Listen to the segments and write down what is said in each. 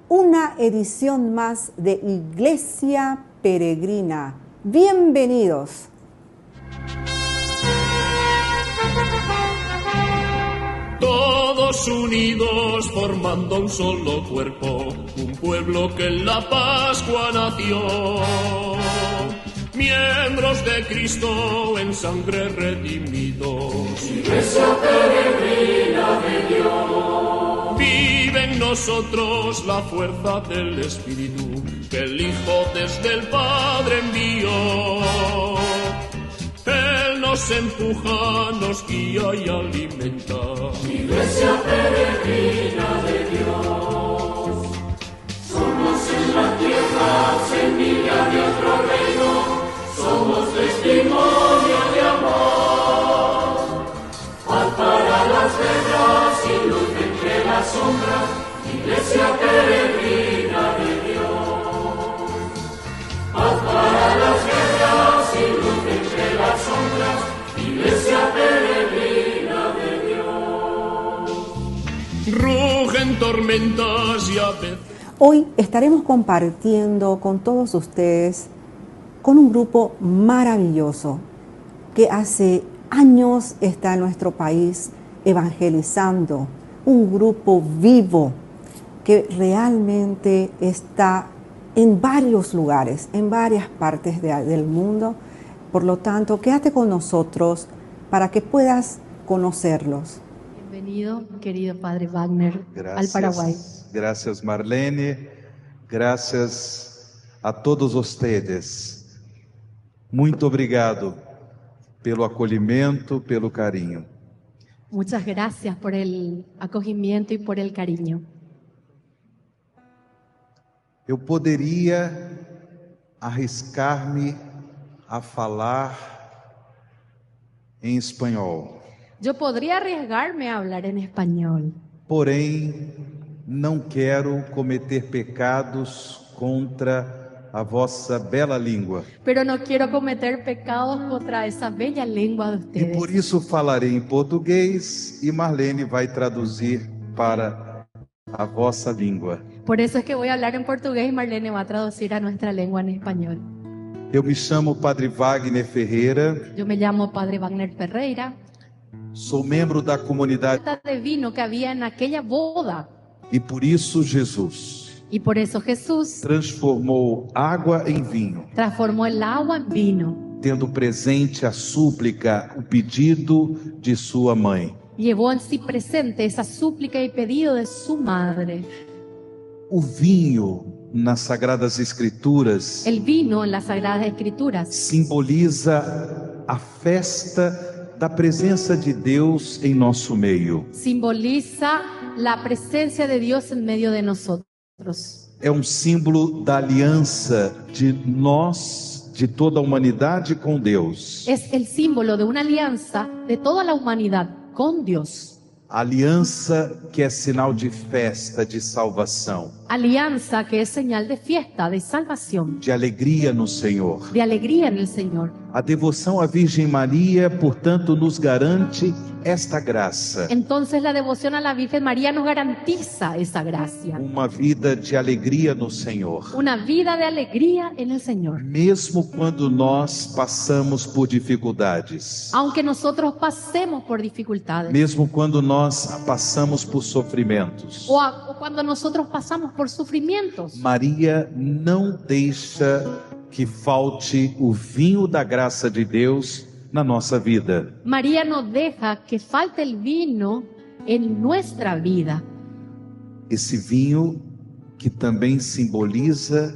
una edición más de Iglesia Peregrina. Bienvenidos. Todos unidos formando un solo cuerpo, un pueblo que en la Pascua nació. Miembros de Cristo en sangre redimidos. Iglesia peregrina de Dios. Vive en nosotros la fuerza del Espíritu que el Hijo desde el Padre envió. Él nos empuja, nos guía y alimenta. Iglesia peregrina de Dios. Somos en la tierra semilla de otro reino. Somos testimonio de amor. Paz para las guerras y luz entre las sombras. Iglesia peregrina de Dios. Paz para las guerras y luz entre las sombras. Iglesia peregrina de Dios. Rugen tormentas y a veces. Hoy estaremos compartiendo con todos ustedes con un grupo maravilloso que hace años está en nuestro país evangelizando, un grupo vivo que realmente está en varios lugares, en varias partes del mundo. Por lo tanto, quédate con nosotros para que puedas conocerlos. Bienvenido, querido Padre Wagner, al Paraguay. Gracias, Marlene. Gracias a todos ustedes. Muito obrigado pelo acolhimento, pelo carinho. Muchas gracias por el acogimiento y por el cariño. Eu poderia arriscar-me a falar em espanhol. Yo podría arriesgarme a hablar en español, Porém, não quero cometer pecados contra a vossa bela língua. pero no quiero cometer pecados contra esa bella lengua de E ustedes. por isso falarei em português e Marlene vai traduzir para a vossa língua. Por eso es que voy a hablar en portugués y Marlene va a traducir a nuestra lengua en español. Eu me chamo Padre Wagner Ferreira, Yo me llamo Padre Wagner Ferreira, sou membro da comunidade de vino que había en aquella boda. e por isso Jesus Y por eso Jesús transformou água em vinho, transformó el agua en vino. tendo presente a súplica, o pedido de sua mãe. Llevó en sí presente esa súplica y pedido de su madre. O vinho nas Sagradas Escrituras El vino en las Sagradas Escrituras simboliza a festa da presença de Deus em nosso meio. simboliza la presencia de Dios en medio de nosotros. É um símbolo da aliança de nós, de toda a humanidade com Deus. Es el símbolo de una alianza de toda la humanidad con Dios. Aliança que é sinal de festa, de salvação, Alianza que es señal de fiesta, de salvación, de alegria no Senhor. de alegría en el Señor. A devoção à Virgem Maria, portanto, nos garante esta graça. Entonces la devoción a la Virgen María nos garantiza esa gracia. Uma vida de alegria no Senhor. Una vida de alegría en el Señor. Mesmo quando nós passamos por dificuldades. Aunque nosotros pasemos por dificultades. Mesmo quando nós passamos por sofrimentos. O cuando nosotros pasamos por sufrimientos. Maria não deixa que falte o vinho da graça de Deus na nossa vida. María no deja que falte el vino en nuestra vida. Esse vinho que também simboliza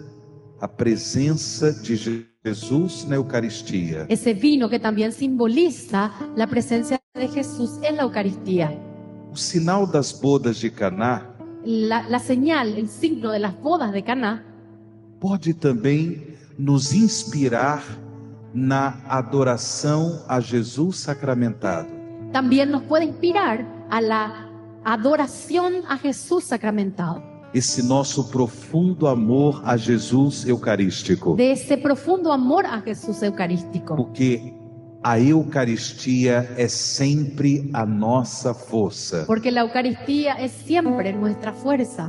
a presença de Jesus na Eucaristia. Ese vino que también simboliza la presencia de Jesús en la Eucaristía. O sinal das bodas de Caná La señal, el signo de las bodas de Caná pode também nos inspirar na adoração a Jesus sacramentado. también nos puede inspirar a la adoración a Jesús sacramentado. Esse nosso profundo amor a Jesus eucarístico. De ese profundo amor a Jesús eucarístico. Porque a Eucaristia é sempre a nossa força. Porque la Eucaristía es siempre nuestra fuerza.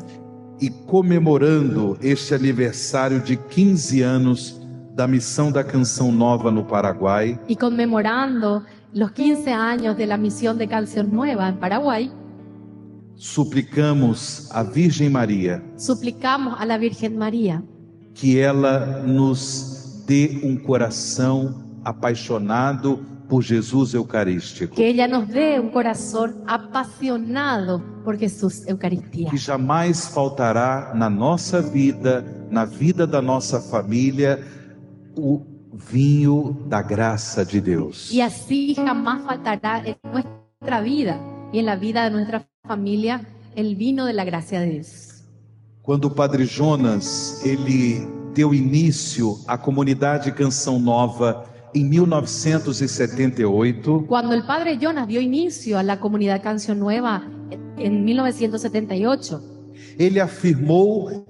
e comemorando este aniversário de 15 anos da Missão da Canção Nova no Paraguai, y conmemorando los 15 años de la misión de Canción Nueva en Paraguay, suplicamos à Virgem Maria suplicamos a la Virgen María que ela nos dê um coração apaixonado por Jesus Eucarístico, que ella nos dé un corazón apasionado por Jesús Eucaristía, que jamais faltará na nossa vida, na vida da nossa família, o vinho da graça de Deus. y así jamás faltará en nuestra vida y en la vida de nuestra familia el vino de la gracia de Dios. Quando o Padre Jonas, ele deu início à comunidade Canção Nova em 1978, Cuando el padre Jonas dio inicio a la comunidad Canción Nueva en 1978, ele afirmou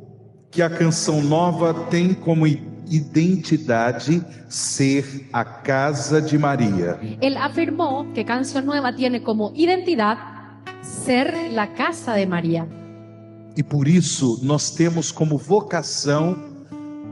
que a Canção Nova tem como identidade ser a casa de Maria. él afirmó que Canción Nueva tiene como identidad ser la casa de María. E por isso nós temos como vocação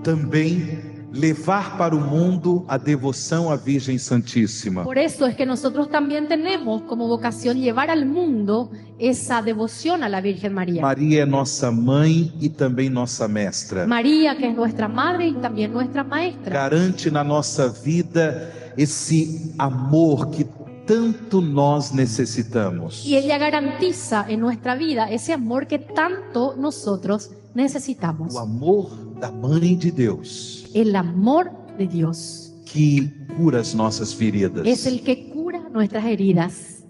também levar para o mundo a devoção à Virgem Santíssima. Por eso es que nosotros también tenemos como vocación llevar al mundo esa devoción a la Virgen María. Maria é nossa mãe e também nossa mestra. María, que es nuestra madre y también nuestra maestra. Garante na nossa vida esse amor que tanto nós necessitamos. Y ella garantiza en nuestra vida ese amor que tanto nosotros necesitamos. O amor da Mãe de Deus, El amor de Dios que cura as nossas feridas. es el que cura nuestras heridas.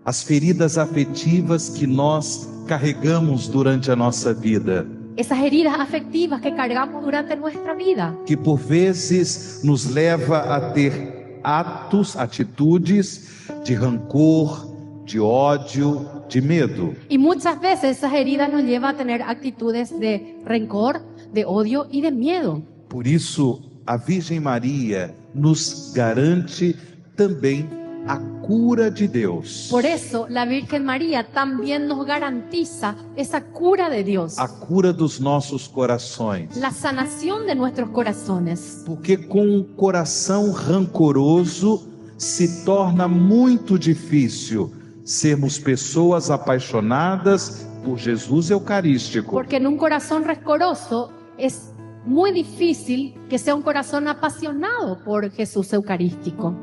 As feridas afetivas que nós carregamos durante a nossa vida, Esas heridas afectivas que cargamos durante nuestra vida. que por vezes nos leva a ter atitudes de rancor, de ódio, de medo. Y muchas veces esas heridas nos llevan a tener actitudes de rencor, de odio y de miedo. Por isso, a Virgem Maria nos garante também a cura de Deus. Por eso la Virgen María también nos garantiza esa cura de Dios, A cura dos nossos corações. la sanación de nuestros corazones. Porque com um coração rancoroso se torna muito difícil sermos pessoas apaixonadas por Jesus Eucarístico. Porque en un corazón rencoroso es muy difícil que sea un corazón apasionado por Jesús Eucarístico,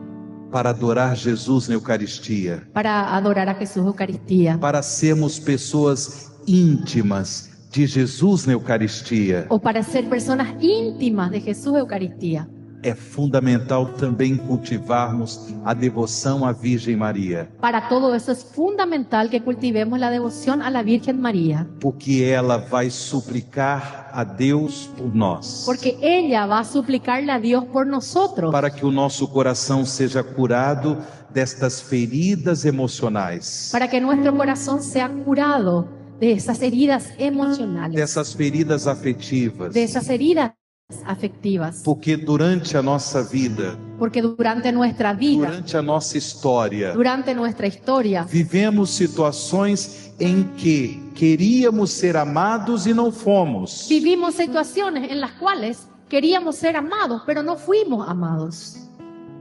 Para adorar Jesus na Eucaristia. para adorar a Jesús Eucaristía, Para sermos pessoas íntimas de Jesus na Eucaristia. o para ser personas íntimas de Jesús Eucaristía. É fundamental também cultivarmos a devoção à Virgem Maria, Para todo eso es fundamental que cultivemos la devoción a la Virgen María, porque ela vai suplicar a Deus por nós, porque ella va a suplicarle a Dios por nosotros, para que o nosso coração seja curado destas feridas emocionais, para que nuestro corazón sea curado de esas heridas emocionales, dessas feridas afetivas, de esas heridas afectivas, porque durante a nossa vida, porque durante nuestra vida, durante a nossa história, durante nuestra historia, vivemos situações em que queríamos ser amados e não fomos. vivimos situaciones en las cuales queríamos ser amados, pero no fuimos amados.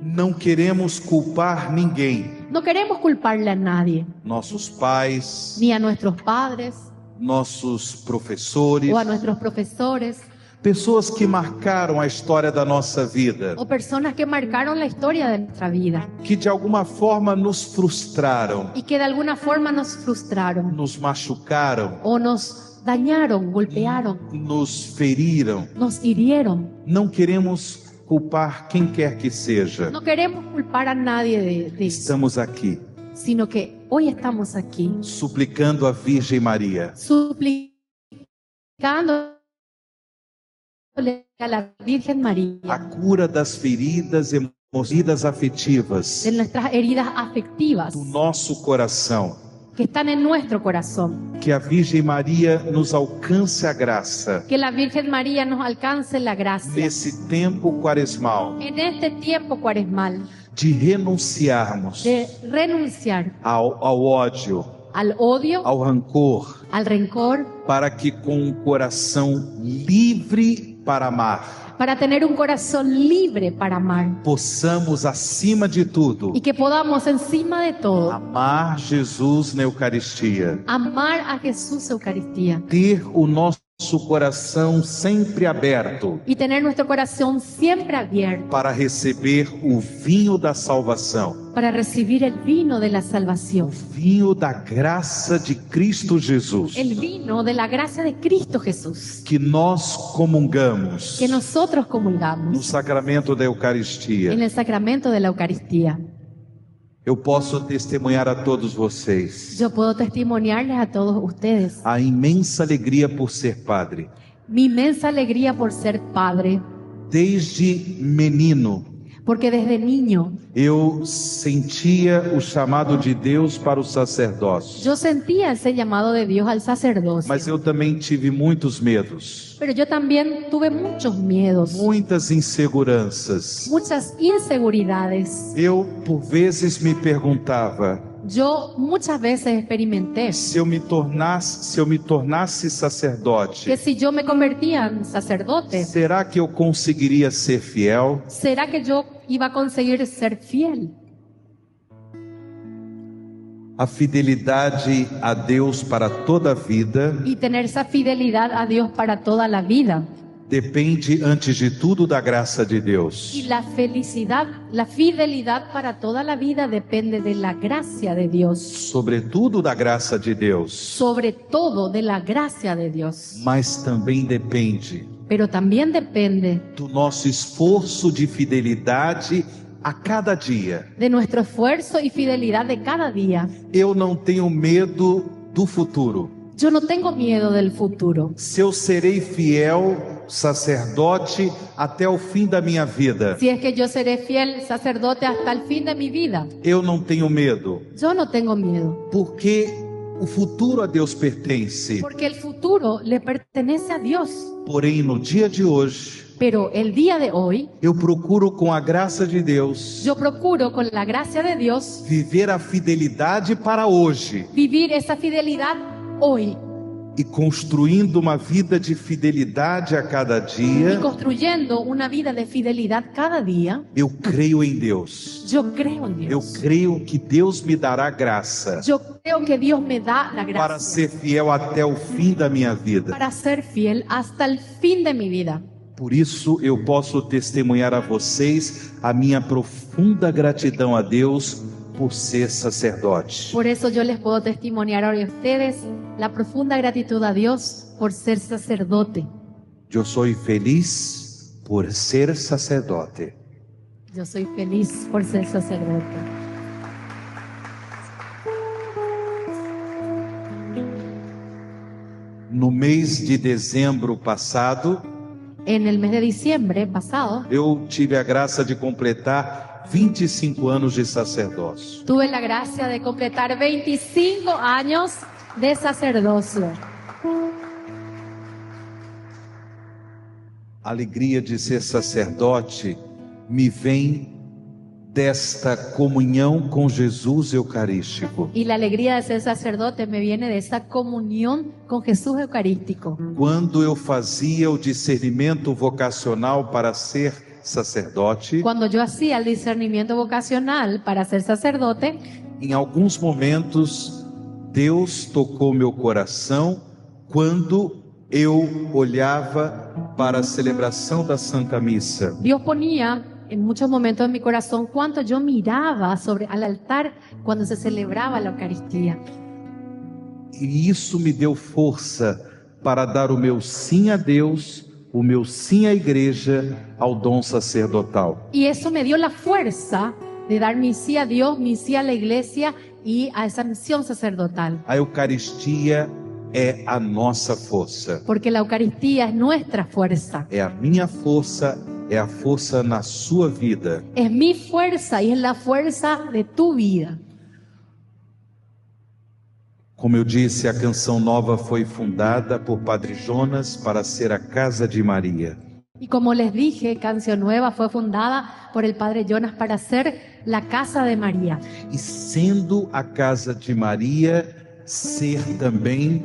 Não queremos culpar ninguém, No queremos culparle a nadie, nossos pais, ni a nuestros padres nossos professores, o a nuestros profesores, pessoas que marcaram a história da nossa vida, o personas que marcaron la historia de nuestra vida que de alguma forma nos frustraram, y que de alguna forma nos frustraron nos machucaram, o nos dañaron, golpearon, nos feriram. nos hirieron. Não queremos culpar quem quer que seja. No queremos culpar a nadie de eso, Estamos aqui sino que hoy estamos aquí suplicando a Virgem Maria suplicando a la Virgen a María cura das feridas emocionais afetivas de nuestras heridas afectivas do nosso coração. que están en nuestro corazón. Que a Virgem Maria nos alcance a graça Que la Virgen María nos alcance la gracia nesse tempo quaresmal en este tiempo cuaresmal de renunciarmos de renunciar ao ódio, al odio, ao rancor, al rencor, para que com um coração livre para amar, para tener un corazón libre para amar possamos, acima de tudo, y que podamos encima de todo amar Jesus na Eucaristia, amar a Jesús Eucaristía ter o nosso coração sempre aberto y tener nuestro corazón siempre abierto para receber o vinho da salvação, para recibir el vino de la o salvación, vinho da graça de Cristo Jesus, el vino de la gracia de Cristo Jesús, que nós comungamos que nosotros no comulgamos sacramento da Eucaristia. en el sacramento de la Eucaristía. Eu posso testemunhar a todos vocês Yo puedo testimoniarles a todos ustedes a imensa alegria por ser padre. mi inmensa alegría por ser padre, Desde menino, porque desde niño eu sentia o chamado de Deus para o sacerdócio, yo sentía ese llamado de Dios al sacerdocio. mas eu também tive muitos medos, Pero yo también tuve muchos miedos, muitas inseguranças. muchas inseguridades. Eu, por vezes, me perguntava Yo muchas veces experimenté se eu me tornasse sacerdote, que si yo me convertía en sacerdote, será que eu conseguiria ser fiel? ¿será que yo iba a conseguir ser fiel? A fidelidade a Deus para toda a vida Y tener esa fidelidad a Dios para toda la vida. depende, antes de tudo, da graça de Deus. Y la felicidad, la fidelidad para toda la vida depende de la gracia de Dios. Sobretudo da graça de Deus, Sobre todo de la gracia de Dios. mas também depende Pero también depende do nosso esforço de fidelidade a cada dia. de nuestro esfuerzo y fidelidad de cada día. Eu não tenho medo do futuro. Yo no tengo miedo del futuro. Se eu serei fiel sacerdote até o fim da minha vida, Si es que yo seré fiel sacerdote hasta el fin de mi vida, eu não tenho medo, yo no tengo miedo. porque o futuro a Deus pertence. Porque el futuro le pertenece a Dios. Porém, no dia de hoje, Pero el día de hoy, eu procuro, com a graça de Deus, yo procuro con la gracia de Dios viver a fidelidade para hoje vivir esa fidelidad hoy e construindo uma vida de fidelidade a cada y dia. construyendo una vida de fidelidad cada día. Eu creio em Deus. Yo creo en Eu Dios. creio que Deus me dará graça Yo creo que Dios me da la para gracia ser fiel até o fim da minha vida. para ser fiel hasta el fin de mi vida. Por isso, eu posso testemunhar a vocês a minha profunda gratidão a Deus por ser sacerdote. Por eso yo les puedo testimoniar hoy a ustedes la profunda gratitud a Dios por ser sacerdote. Eu sou feliz por ser sacerdote. Yo soy feliz por ser sacerdote. No mês de dezembro passado, En el mes de diciembre pasado, eu tive a graça de completar 25 anos de sacerdócio. tuve la gracia de completar 25 años de sacerdocio. A alegria de ser sacerdote me vem desta comunhão com Jesus Eucarístico. Y la alegría de ser sacerdote me viene de esa comunión con Jesús Eucarístico. Quando eu fazia o discernimento vocacional para ser sacerdote, Cuando yo hacía el discernimiento vocacional para ser sacerdote, em alguns momentos Deus tocou meu coração quando eu olhava para a celebração da Santa Missa. Dios ponía en muchos momentos en mi corazón cuando yo miraba sobre al altar cuando se celebraba la Eucaristía. E isso me deu força para dar o meu sim a Deus, o meu sim à igreja, ao dom sacerdotal. Y eso me dio la fuerza de dar mi sí a Dios, mi sí a la iglesia y a esa misión sacerdotal. A Eucaristia é a nossa força. Porque la Eucaristía es nuestra fuerza. É a minha força, é a força na sua vida. Es mi fuerza y es la fuerza de tu vida. Como eu disse, a Canção Nova foi fundada por Padre Jonas para ser a casa de Maria. Y como les dije, Canción Nueva fue fundada por el Padre Jonas para ser la casa de María. E sendo a casa de Maria, ser também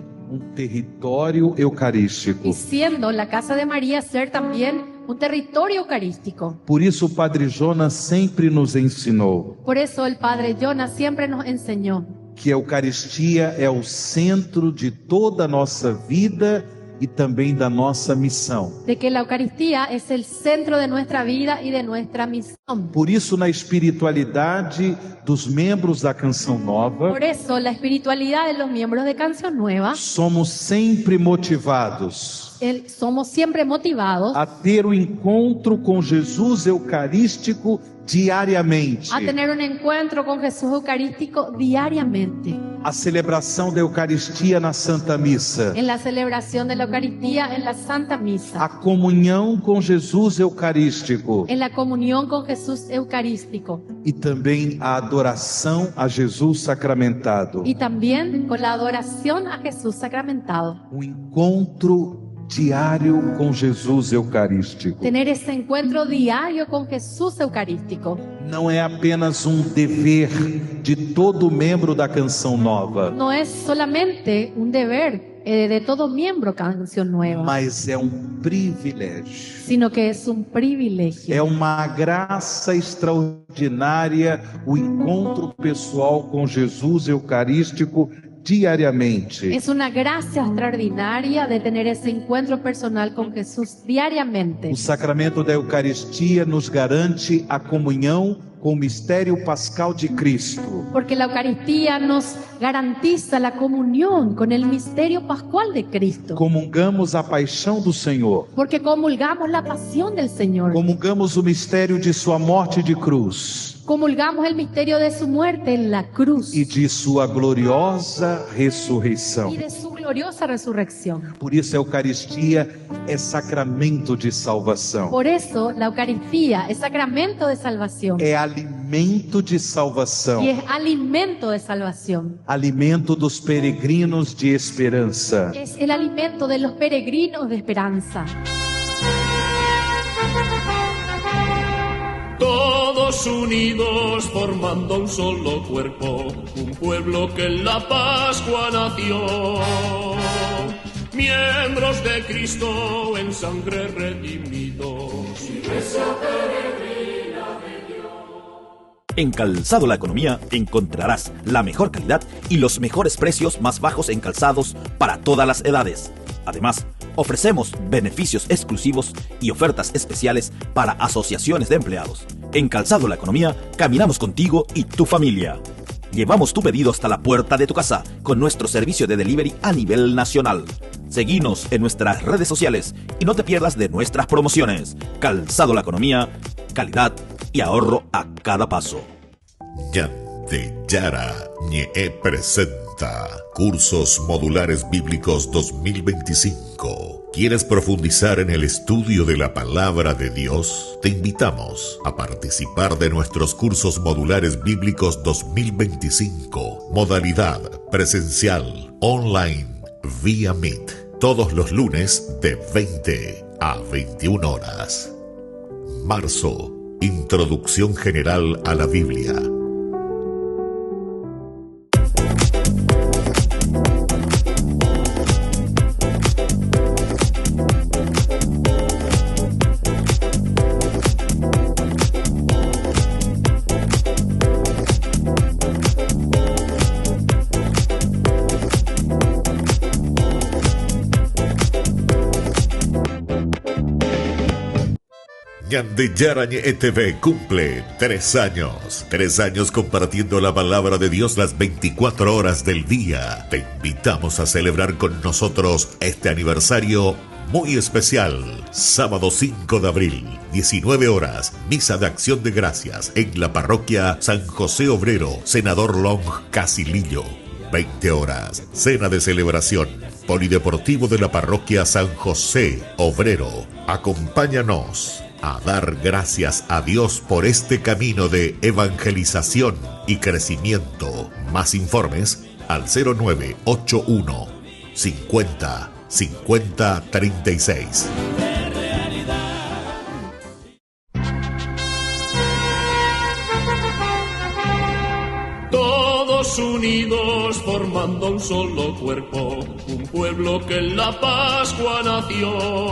território eucarístico. Y siendo la casa de María ser también un territorio eucarístico. Por isso o Padre Jonas sempre nos ensinou Por eso el Padre Jonas siempre nos enseñó que a Eucaristia é o centro de toda a nossa vida e também da nossa missão. de que la Eucaristía es el centro de nuestra vida y de nuestra misión. Por isso, na espiritualidade dos membros da Canção Nova, Por eso la espiritualidad de los miembros de Canción Nueva, somos sempre motivados somos siempre motivados a ter o encontro com Jesus Eucarístico diariamente. a tener un encuentro con Jesús Eucarístico diariamente. A celebração da Eucaristia na Santa Missa. En la celebración de la Eucaristía, en la Santa Misa. A comunhão com Jesus Eucarístico. En la comunión con Jesús Eucarístico. E também a adoração a Jesus sacramentado. Y también con la adoración a Jesús sacramentado. Um encontro diário com Jesus Eucarístico. Tener ese encuentro diario con Jesús Eucarístico. Não é apenas um dever de todo membro da Canção Nova, No es solamente un deber de todo miembro Canción Nueva, mas é um privilégio. sino que es un privilegio. É uma graça extraordinária o encontro pessoal com Jesus Eucarístico diariamente. Es una gracia extraordinaria de tener ese encuentro personal con Jesús diariamente. O sacramento da Eucaristia nos garante a comunhão com o mistério pascal de Cristo. Porque la Eucaristía nos garantiza la comunión con el misterio pascual de Cristo. Comungamos a paixão do Senhor. Porque comulgamos la pasión del Señor. Comungamos o mistério de sua morte de cruz Comulgamos el misterio de su muerte en la cruz e de sua gloriosa ressurreição. y de su gloriosa resurrección. Por isso a Eucaristia é sacramento de salvação. Por eso la Eucaristía es sacramento de salvación É alimento de salvação. y es alimento de salvación. Alimento dos peregrinos de esperança. Es el alimento de los peregrinos de esperanza. Todos unidos formando un solo cuerpo, un pueblo que en la Pascua nació. Miembros de Cristo en sangre redimidos. Iglesia peregrina de Dios. En Calzado La Economía encontrarás la mejor calidad y los mejores precios más bajos en calzados para todas las edades. Además, ofrecemos beneficios exclusivos y ofertas especiales para asociaciones de empleados. En Calzado La Economía, caminamos contigo y tu familia. Llevamos tu pedido hasta la puerta de tu casa con nuestro servicio de delivery a nivel nacional. Seguinos en nuestras redes sociales y no te pierdas de nuestras promociones. Calzado La Economía, calidad y ahorro a cada paso. Yara Ñe presenta Cursos Modulares Bíblicos 2025. ¿Quieres profundizar en el estudio de la Palabra de Dios? Te invitamos a participar de nuestros Cursos Modulares Bíblicos 2025. Modalidad presencial, online, vía Meet. Todos los lunes de 20 a 21 horas. Marzo. Introducción General a la Biblia. Yara Ñe TV cumple 3 años. 3 años compartiendo la palabra de Dios las 24 horas del día. Te invitamos a celebrar con nosotros este aniversario muy especial. Sábado 5 de abril, 19 horas, misa de acción de gracias en la parroquia San José Obrero, Senador Long, Casilillo. 20 horas, cena de celebración, polideportivo de la parroquia San José Obrero. Acompáñanos a dar gracias a Dios por este camino de evangelización y crecimiento. Más informes al 0981 50 50 36. Todos unidos por formando un solo cuerpo, un pueblo que en la Pascua nació.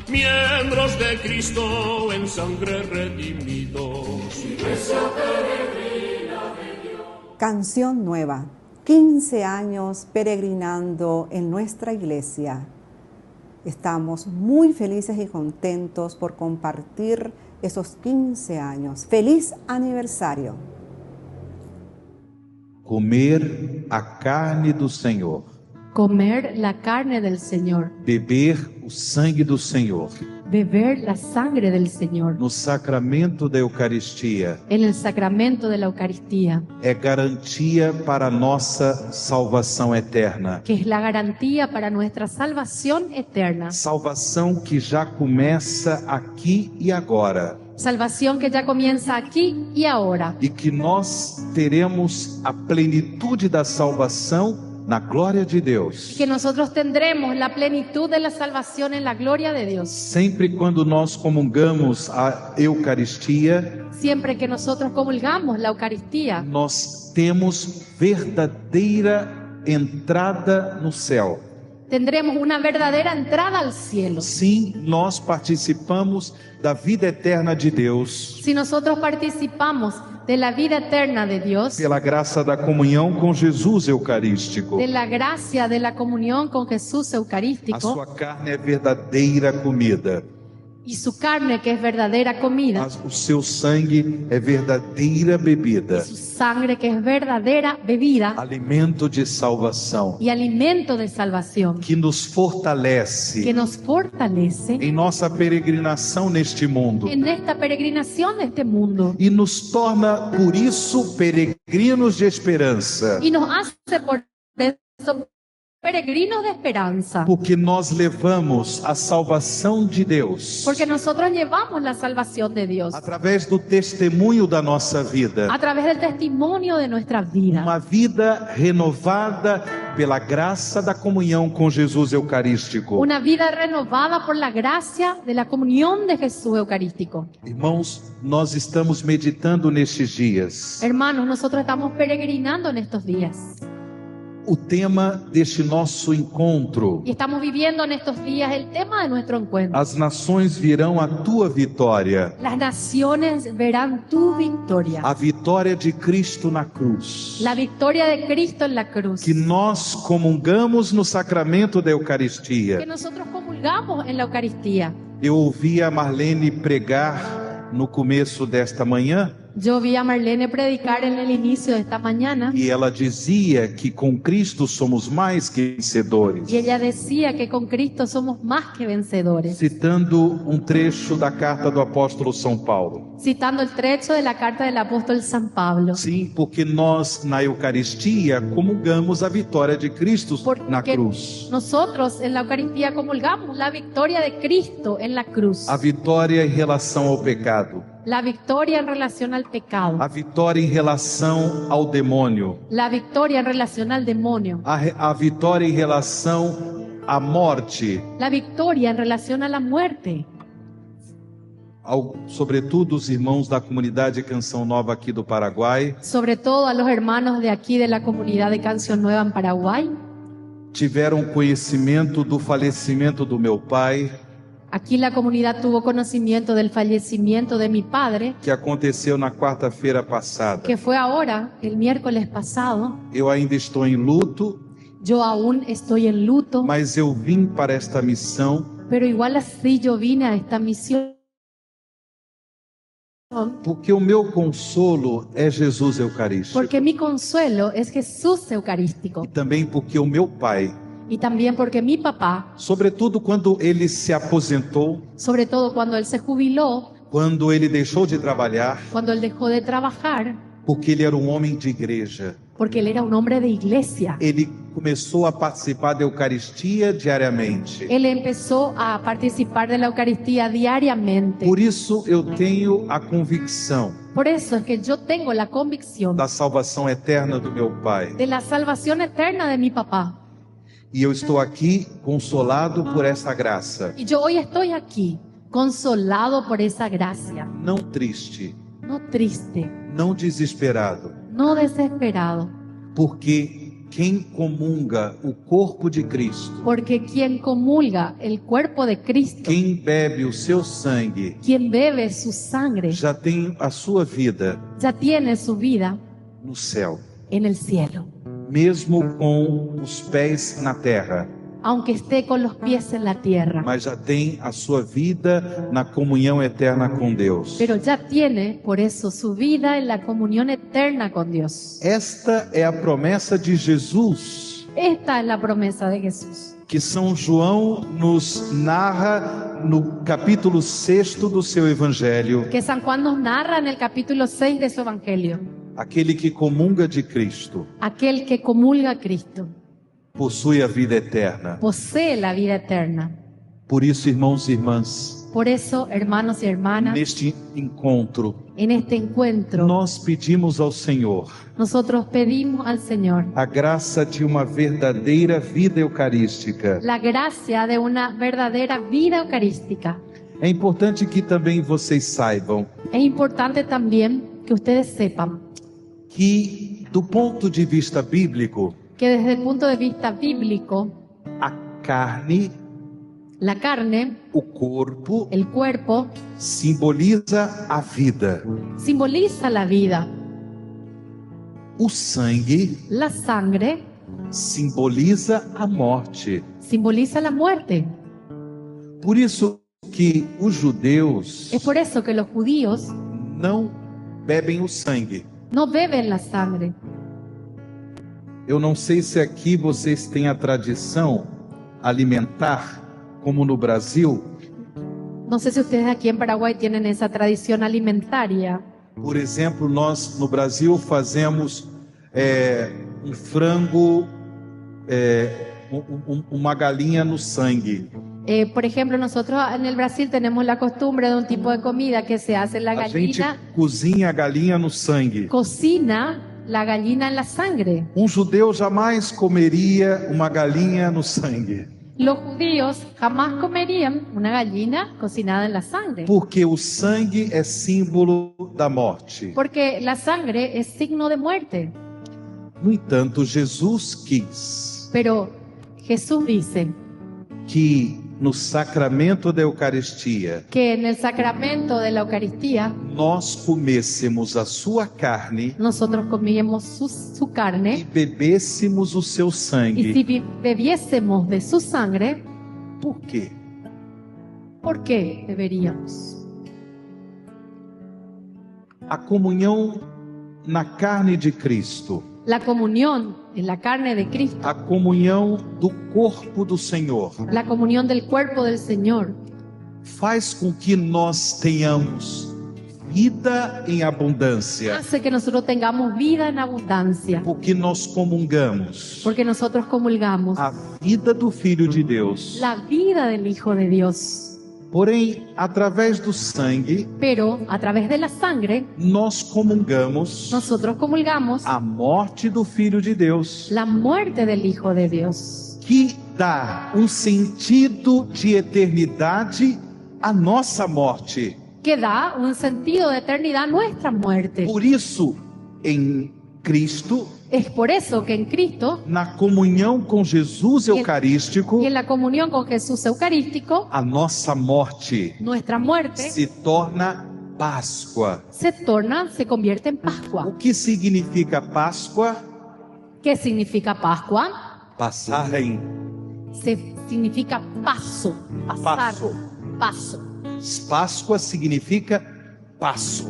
Miembros de Cristo en sangre redimidos. Iglesia peregrina de Dios. Canción nueva. 15 años peregrinando en nuestra iglesia. Estamos muy felices y contentos por compartir esos 15 años. ¡Feliz aniversario! Comer a carne do Senhor. Comer la carne del Señor. Beber o sangue do Senhor. Beber la sangre del Señor. No sacramento da Eucaristia. En el sacramento de la Eucaristía. É garantia para a nossa salvação eterna. Que es la garantía para nuestra salvación eterna. Salvação que já começa aqui e agora. Salvación que ya comienza aquí y ahora. E que nós teremos a plenitude da salvação na glória de Deus. Que nosotros tendremos la plenitud de la salvación en la gloria de Dios. Sempre quando nós comungamos a Eucaristia, siempre que nosotros comulgamos la Eucaristía, nós temos verdadeira entrada no céu. Tendremos una verdadera entrada al cielo. Sim, nós participamos da vida eterna de Deus. Si nosotros participamos de la vida eterna de Dios, pela graça da comunhão com Jesus Eucarístico. de la gracia de la comunión con Jesús A Eucarístico, sua carne é verdadeira comida. y su carne que es verdadera comida, O seu sangue é verdadeira bebida. y su sangre que es verdadera bebida, Alimento de salvação. y alimento de salvación, Que nos fortalece que nos fortalece em nossa peregrinação neste mundo. en esta peregrinación de este mundo, E nos torna, por isso, peregrinos de esperança. y nos hace por eso peregrinos de esperanza, Porque nós levamos a salvação de Deus porque nosotros llevamos la salvación de Dios através do testemunho da nossa vida. a través del testimonio de nuestra vida. Uma vida renovada pela graça da comunhão com Jesus Eucarístico. Una vida renovada por la gracia de la comunión de Jesús Eucarístico. Irmãos, nós estamos meditando nestes dias. Hermanos, nosotros estamos peregrinando en estos días. O tema deste nosso encontro. Y estamos viviendo en estos días el tema de nuestro encuentro. As nações virão a tua vitória. Las naciones verán tu victoria. A vitória de Cristo na cruz. La victoria de Cristo en la cruz. Que nós comungamos no sacramento da Que Eucaristia. nosotros comulgamos en la Eucaristía. Eu ouvi a Marlene pregar no começo desta manhã. Yo vi a Marlene predicar en el inicio de esta mañana. E ela dizia que com Cristo somos mais que vencedores. Y ella decía que con Cristo somos más que vencedores. Citando um trecho da carta do apóstolo São Paulo. Citando el trecho de la carta del apóstol San Pablo. Sim, porque nós na Eucaristia comungamos a vitória de Cristo na Porque cruz. nosotros en la Eucaristía comulgamos la victoria de Cristo en la cruz. A vitória em relação ao pecado. La victoria en relación al pecado. A vitória em relação ao demônio. La victoria en relación al demonio. A vitória em relação à morte. La victoria en relación a la muerte. Sobretudo os irmãos da comunidade Canção Nova aqui do Paraguai. Sobre todo a los hermanos de aquí de la comunidad de Canción Nueva en Paraguay. Tiveram conhecimento do falecimento do meu pai. Aquí la comunidad tuvo conocimiento del fallecimiento de mi padre, Que aconteceu na quarta-feira passada. que fue ahora, el miércoles pasado. Eu ainda estou em luto, Yo aún estoy en luto, mas eu vim para esta missão pero igual así yo vine a esta misión porque o meu consolo é Jesus Eucarístico. porque mi consuelo es Jesús Eucarístico. E também porque o meu pai, Y también porque mi papá, sobretudo quando ele se aposentou, sobre todo cuando él se jubiló, quando ele deixou de trabalhar, cuando él dejó de trabajar, porque ele era um homem de igreja, porque él era un hombre de iglesia. ele começou a participar da Eucaristia diariamente. Él empezó a participar de la Eucaristía diariamente. Por isso eu tenho a convicção Por eso es que yo tengo la convicción da salvação eterna do meu pai. de la salvación eterna de mi papá. E eu estou aqui consolado por essa graça, Y yo hoy estoy aquí, consolado por esa gracia. não triste, No triste, não desesperado, no desesperado, Porque quem comunga o corpo de Cristo, Porque quien comulga el cuerpo de Cristo, quem bebe o seu sangue, quien bebe su sangre, já tem a sua vida ya tiene su vida no céu, en el cielo, mesmo com os pés na terra, aunque esté con los pies en la tierra. mas já tem a sua vida na comunhão eterna com Deus. Pero ya tiene, por eso, su vida en la comunión eterna con Dios. Esta é a promessa de Jesus, Esta es la promesa de Jesús, que São João nos narra no capítulo 6 do seu evangelho. que San Juan nos narra en el capítulo 6 de su Evangelio. Aquele que comunga de Cristo Aquel que comulga a Cristo possui a vida eterna. posee la vida eterna. Por isso, irmãos e irmãs, Por eso, hermanos y hermanas, neste encontro, en este encuentro, nós pedimos ao Senhor nosotros pedimos al Señor a graça de uma verdadeira vida eucarística. la gracia de una verdadera vida eucarística. É importante que também vocês saibam Es importante también que ustedes sepan que, do ponto de vista bíblico, que desde el punto de vista bíblico, a carne, la carne, o corpo, el cuerpo, simboliza a vida. simboliza la vida. O sangue La sangre simboliza a morte. simboliza la muerte. Por isso que os judeus Es por eso que los judíos não bebem o sangue. no beben la sangre. Eu não sei se aqui vocês têm a tradição alimentar, como no Brasil. No sé si ustedes aquí en Paraguay tienen esa tradición alimentaria. Por exemplo, nós no Brasil fazemos um frango, uma galinha no sangue. Por ejemplo, nosotros en el Brasil tenemos la costumbre de un tipo de comida que se hace la A gente gallina, cozinha a galinha no sangue. cocina la gallina en la sangre. Um judeu jamais comeria uma galinha no sangue, Los judíos jamás comerían una gallina cocinada en la sangre, porque o sangue é símbolo da morte. porque la sangre es signo de muerte. No entanto, Jesus quis Pero Jesús dice que no sacramento da Eucaristia que en el sacramento de la Eucaristía nós comêssemos a sua carne nosotros comíamos su e carne, bebêssemos o seu y sangue. si bebiésemos de su sangre, Por quê? ¿por qué beberíamos? A comunhão na carne de Cristo, La comunión en la carne de Cristo, a comunhão do corpo do Senhor, la comunión del cuerpo del Señor, faz com que nós tenhamos vida em abundância, hace que nosotros tengamos vida en abundancia, porque nós comungamos porque nosotros comulgamos a vida do Filho de Deus. la vida del Hijo de Dios. Porém, através do sangue, Pero a través de la sangre, nós comungamos nosotros comulgamos a morte do Filho de Deus, la muerte del Hijo de Dios, que dá um sentido de eternidade à nossa morte. que da un sentido de eternidad a nuestra muerte. Por isso, em Cristo, Es por eso que en Cristo na comunhão com Jesus Eucarístico, y en la comunión con Jesús Eucarístico, a nossa morte nuestra muerte se torna Páscoa. se convierte en O Pascua. que significa Páscoa? ¿Qué significa Pascua? Passagem. Significa paso, pasar, Paso. paso, Páscoa significa passo.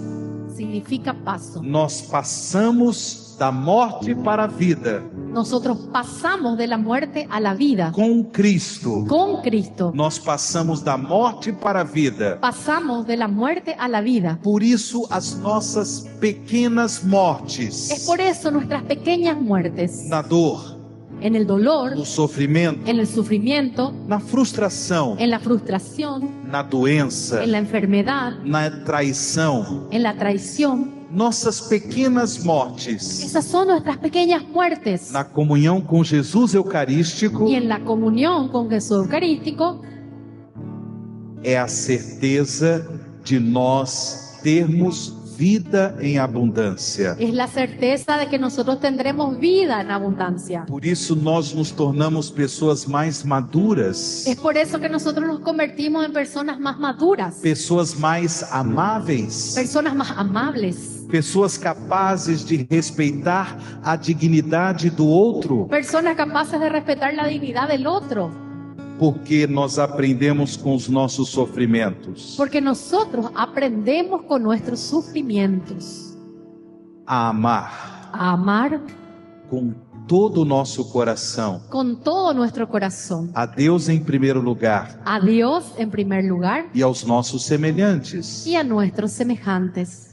significa paso. Nós passamos da morte para a vida Nosotros pasamos de la muerte a la vida com Cristo. con Cristo. Nós passamos da morte para a vida. Pasamos de la muerte a la vida. Por isso, as nossas pequenas Es mortes, por eso nuestras pequeñas muertes, na dor, en el dolor, no sofrimento, en el sufrimiento, na frustração, en la frustración, na doença, en la enfermedad, na traição, en la traición, nossas pequenas mortes, esas son nuestras pequeñas muertes. na comunhão com Jesus Eucarístico, Y en la comunión con Jesús Eucarístico é a certeza de nós termos vida em abundância. Es la certeza de que nosotros tendremos vida en abundancia. Por isso nós nos tornamos pessoas mais maduras, Es por eso que nosotros nos convertimos en personas más maduras, pessoas mais amáveis, personas más amables, pessoas capazes de respeitar a dignidade do outro, personas capaces de respetar la dignidad del otro, porque nós aprendemos com os nossos sofrimentos porque nosotros aprendemos con nuestros sufrimientos a amar a amar com todo o nosso coração, con todo nuestro corazón, a Deus em primeiro lugar a Dios en primer lugar e aos nossos semelhantes. y a nuestros semejantes.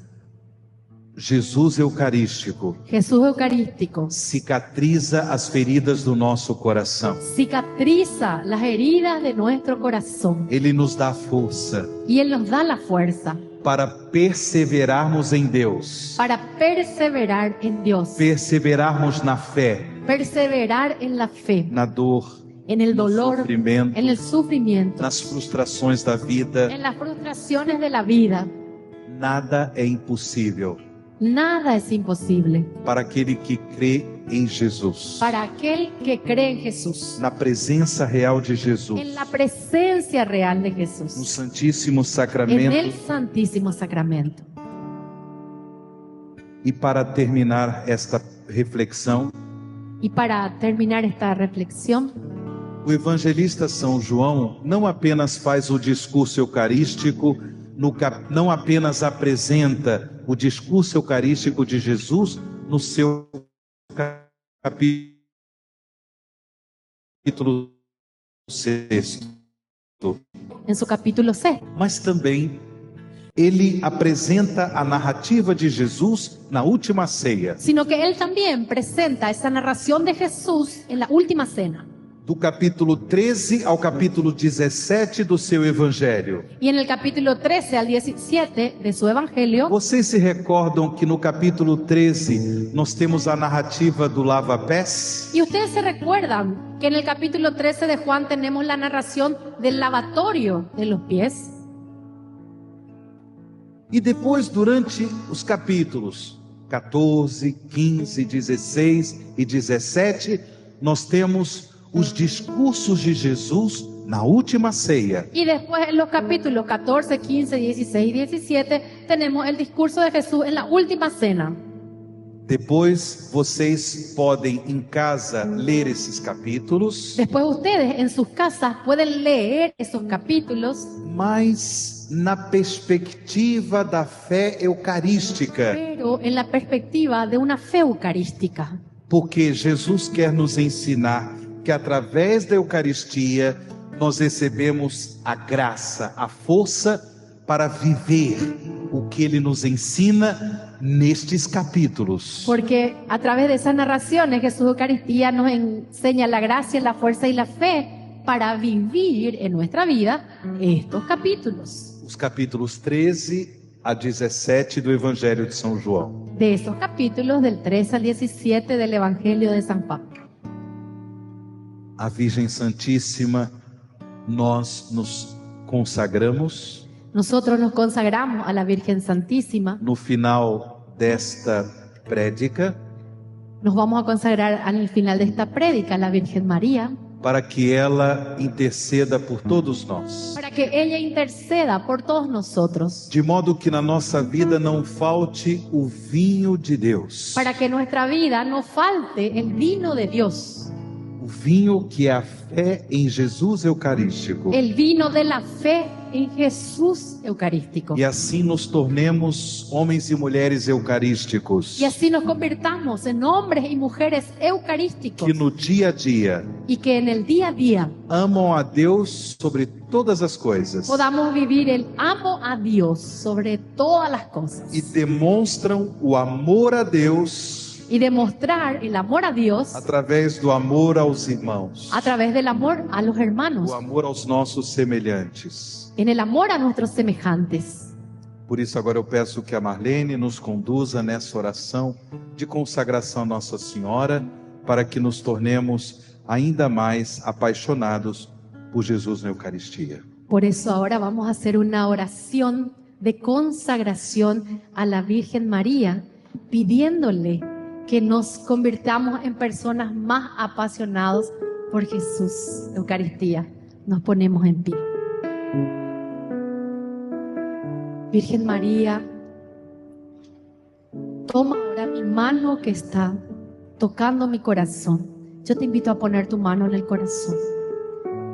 Jesus Eucarístico Jesús Eucarístico cicatriza as feridas do nosso coração. cicatriza las heridas de nuestro corazón Ele nos dá força y Él nos da la fuerza para perseverarmos em Deus, para perseverar en Dios, perseverarmos na fé, perseverar en la fe, na dor, en el no dolor, sofrimento, en el sufrimiento, nas frustrações da vida. en las frustraciones de la vida. Nada é impossível Nada es imposible para aquele que crê em Jesus, para aquel que cree en Jesús, na presença real de en Jesus, la presencia real de no Jesús, Santíssimo en el Sacramento. Santísimo Sacramento. E para terminar esta reflexão, Y para terminar esta reflexión, o evangelista São João não apenas faz o discurso eucarístico, não apenas apresenta o discurso eucarístico de Jesus no seu capítulo 6, en su capítulo 6, mas também ele apresenta a narrativa de Jesus na última ceia, sino que él también presenta esa narración de Jesús en la última cena. do capítulo 13 ao capítulo 17 do seu evangelho. Y en el capítulo 13 al 17 de su evangelio, Vocês se recordam que no capítulo 13 nós temos a narrativa do lava-pés? y ustedes se recuerdan que en el capítulo 13 de Juan tenemos la narración del lavatorio de los pies. E depois, durante os capítulos 14, 15, 16 e 17, nós temos os discursos de Jesus na última ceia. Y después en los capítulos 14, 15, 16 y 17 tenemos el discurso de Jesús en la última cena. Depois vocês podem em casa ler esses capítulos, Después ustedes en sus casas pueden leer esos capítulos, mas na perspectiva da fé eucarística, pero en la perspectiva de una fe eucarística. porque Jesus quer nos ensinar que através da Eucaristia nós recebemos a graça, a força para viver o que Ele nos ensina nestes capítulos. Porque a través de esas narraciones Jesús Eucaristía nos enseña la gracia, la fuerza y la fe para vivir en nuestra vida estos capítulos. Os capítulos 13 a 17 do Evangelho de São João. De esos capítulos del 13 al 17 del Evangelio de San Juan. A Virgem Santíssima, nós nos consagramos Nosotros nos consagramos a la Virgen Santísima. no final desta prédica Nos vamos a consagrar al final de esta prédica a la Virgen María, para que ela interceda por todos nós, para que ella interceda por todos nosotros, de modo que na nossa vida não falte o vinho de Deus, para que en nuestra vida no falte el vino de Dios, o vinho que é a fé em Jesus Eucarístico, el vino de la fe en Jesús Eucarístico. e assim nos tornemos homens e mulheres eucarísticos, Y así nos convirtamos en hombres y mujeres eucarísticos que no dia a dia y que en el día a día amam a Deus sobre todas as coisas podamos vivir el amo a Dios sobre todas las cosas e demonstram o amor a Deus y demostrar el amor a Dios através do amor aos irmãos, a través del amor a los hermanos, o amor aos nossos semelhantes. en el amor a nuestros semejantes. Por isso agora eu peço que a Marlene nos conduza nessa oração de consagração a Nossa Senhora, para que nos tornemos ainda mais apaixonados por Jesus na Eucaristia. Por eso ahora vamos a hacer una oración de consagración a la Virgen María, pidiéndole que nos convirtamos en personas más apasionados por Jesús, Eucaristía. Nos ponemos en pie. Virgen María, toma ahora mi mano que está tocando mi corazón. Yo te invito a poner tu mano en el corazón.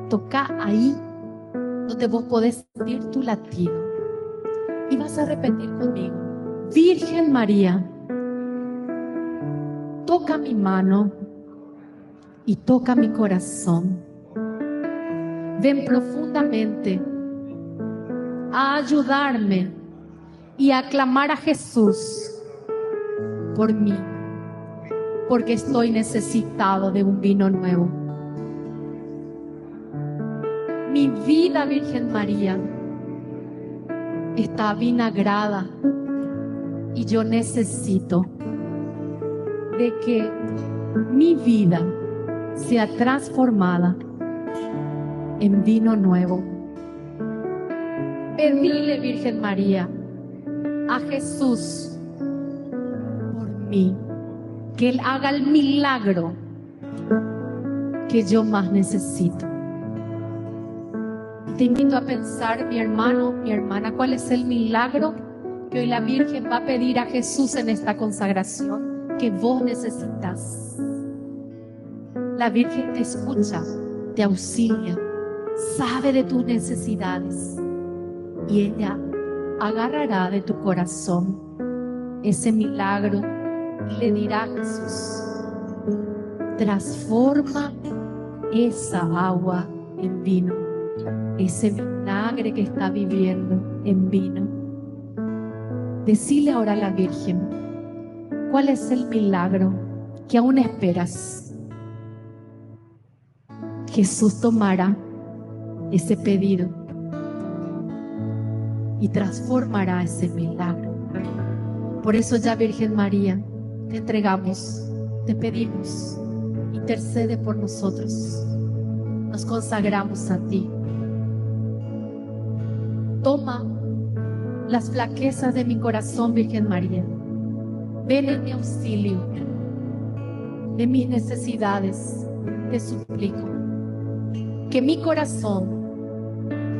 Toca ahí donde vos podés sentir tu latido. Y vas a repetir conmigo: Virgen María, toca mi mano y toca mi corazón. Ven profundamente a ayudarme y a clamar a Jesús por mí, porque estoy necesitado de un vino nuevo. Mi vida, Virgen María, está vinagrada y yo necesito de que mi vida sea transformada en vino nuevo. Pedile, Virgen María, a Jesús por mí, que Él haga el milagro que yo más necesito. Te invito a pensar, mi hermano, mi hermana, ¿cuál es el milagro que hoy la Virgen va a pedir a Jesús en esta consagración que vos necesitas? La Virgen te escucha, te auxilia, sabe de tus necesidades y ella agarrará de tu corazón ese milagro y le dirá a Jesús: transforma esa agua en vino, ese vinagre que está viviendo en vino. Decile ahora a la Virgen, ¿cuál es el milagro que aún esperas? Jesús tomará ese pedido y transformará ese milagro. Por eso ya, Virgen María, te entregamos, te pedimos, intercede por nosotros. Nos consagramos a ti. Toma las flaquezas de mi corazón, Virgen María. Ven en mi auxilio, de mis necesidades, te suplico. Que mi corazón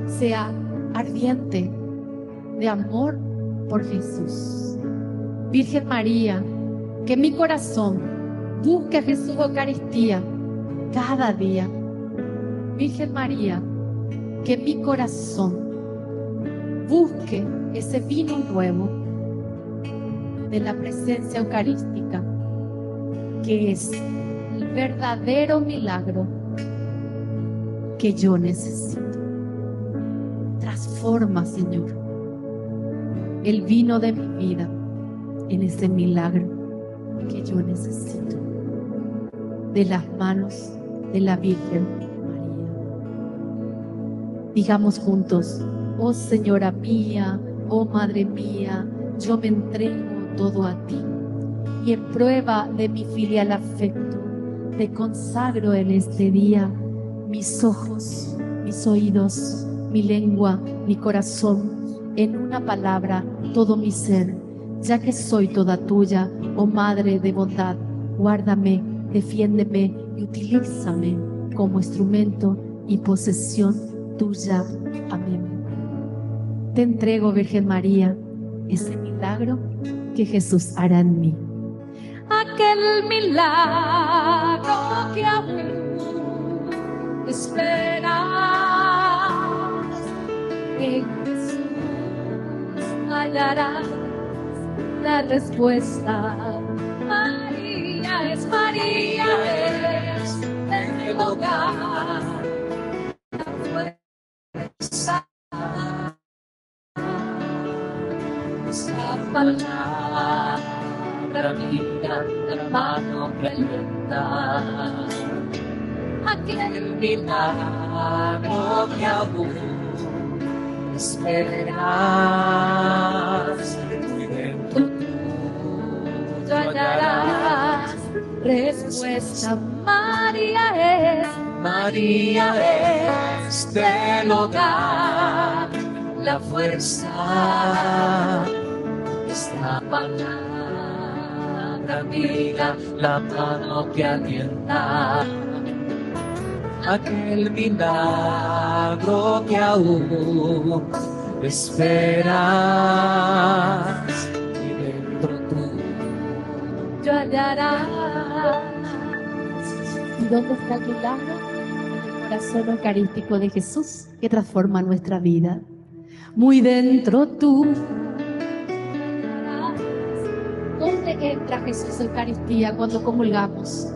sea ardiente de amor por Jesús. Virgen María, que mi corazón busque a Jesús Eucaristía cada día. Virgen María, que mi corazón busque ese vino nuevo de la presencia eucarística, que es el verdadero milagro que yo necesito. Transforma, Señor, el vino de mi vida en ese milagro que yo necesito, de las manos de la Virgen María. Digamos juntos: oh Señora mía, oh Madre mía, yo me entrego todo a ti, y en prueba de mi filial afecto, te consagro en este día mis ojos, mis oídos, mi lengua, mi corazón, en una palabra, todo mi ser, ya que soy toda tuya, oh Madre de bondad. Guárdame, defiéndeme y utilízame como instrumento y posesión tuya. Amén. Te entrego, Virgen María, ese milagro que Jesús hará en mí. Aquel milagro que aún esperas, en Jesús hallarás la respuesta. María es el hogar, la fuerza, esa palabra mía, hermano, pregunta. Aquel milagro que aún esperas, muy dentro tú hallarás respuesta. María es del hogar, la fuerza. Esta palabra amiga, la mano que alienta, aquel milagro que aún esperas, y dentro tú Yo hallarás. ¿Y dónde está el milagro? El corazón eucarístico de Jesús que transforma nuestra vida. Muy dentro tú. ¿Dónde entra Jesús Eucaristía cuando comulgamos?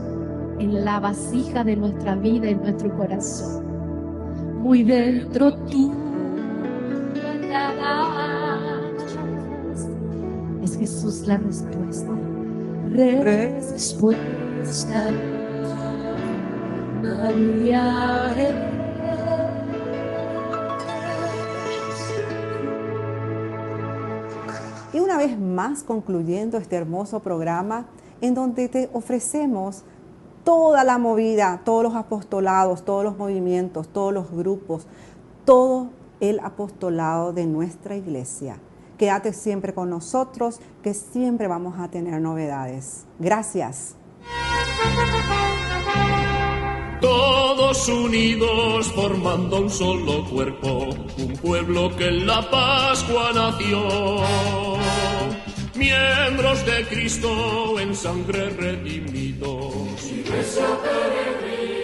En la vasija de nuestra vida, en nuestro corazón. Muy dentro tú. Es Jesús la respuesta. Respuesta. María. Y una vez más concluyendo este hermoso programa en donde te ofrecemos toda la movida, todos los apostolados, todos los movimientos, todos los grupos, todo el apostolado de nuestra iglesia. Quédate siempre con nosotros, que siempre vamos a tener novedades. Gracias. Todos unidos formando un solo cuerpo, un pueblo que en la Pascua nació. Miembros de Cristo en sangre redimidos. Iglesia peregrina.